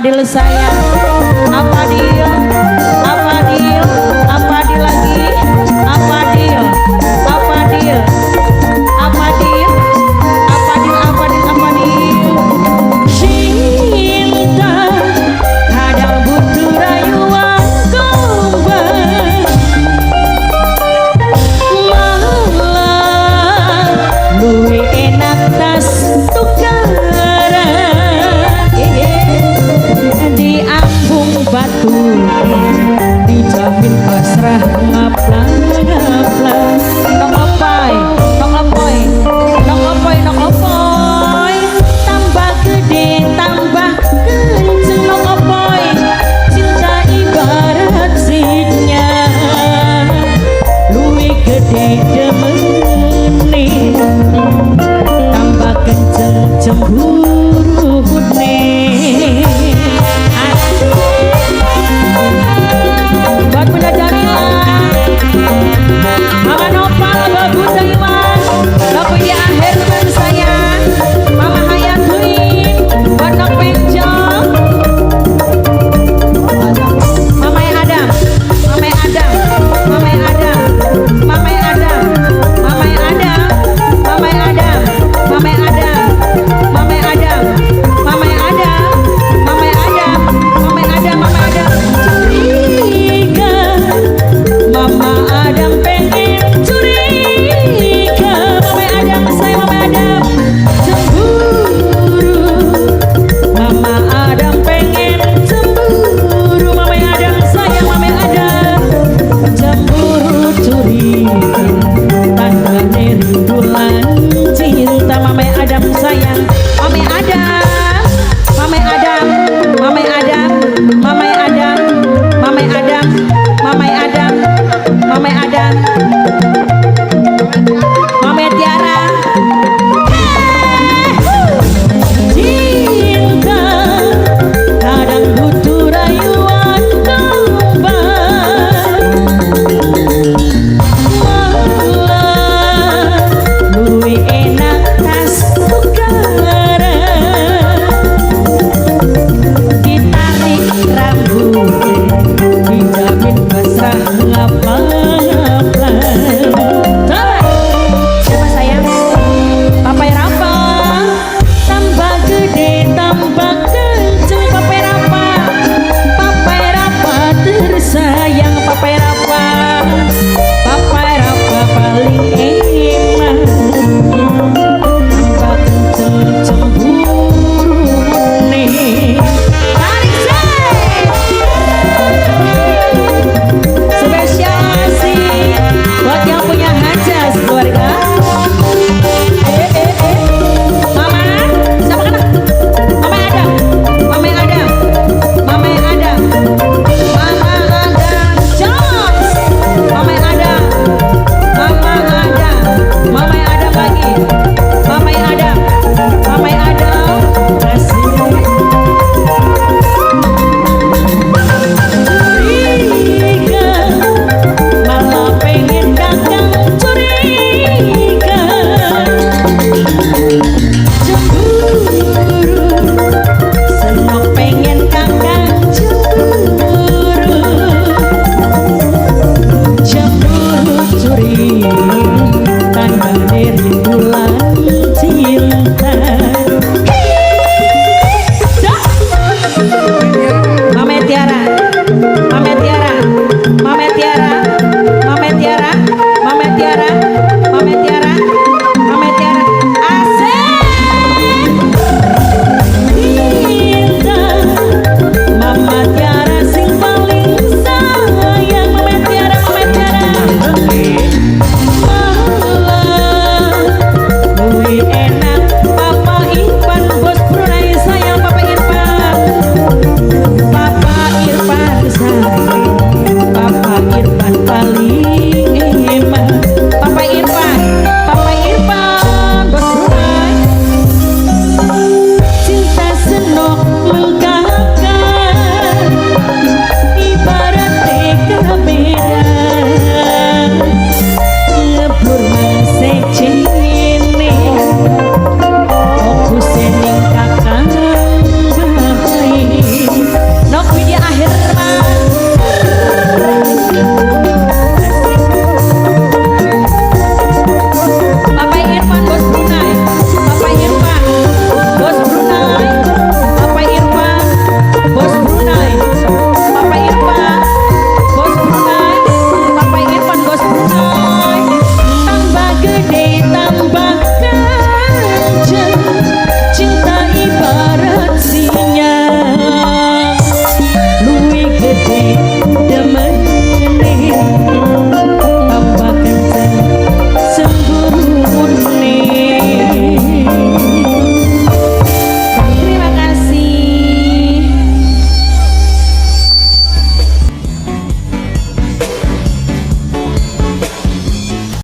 Fadil sayang. Apa dia? Apa dia? Apa dia lagi? Apa dia? Apa dia? Apa dia? Apa dia? Apa dia? Apa dia? Cinta kadang butuh rayuan gombal, malah luwe enak tas tukaran di ambung batu, dijamin pasrah ngaplang ngaplang. Nok opoy, nok opoy, nok opoy, nok opoy, tambah gede tambah kenceng. Nok opoy, cinta ibarat sinnya, luwih gede demene, tambah kenceng cemburu nih. Buat Bunda Jamila, Mama Nopal, Babu Iwan, Babu di akhir teman saya, Mama Hayatuin, buat Nok Pencong, Mama Adam, Mama Adam, Mama Adam, Mama Adam, Mama Adam, Mama Adam, Mama Adam, Mama Adam, Mama Adam, Mama Adam, Mama Adam, Mama Adam. Mama Adam pengen curiga, Mama Adam saya, Mama Adam cemburu, Mama Adam pengen cemburu, Mama Adam saya, Mama Adam cemburu curiga, tandanya rinduan cinta. Mama Adam sayang, Mama Adam, Mama Adam, Mama Adam, Mama Adam, Mama Adam, Mama Adam, Mama Adam.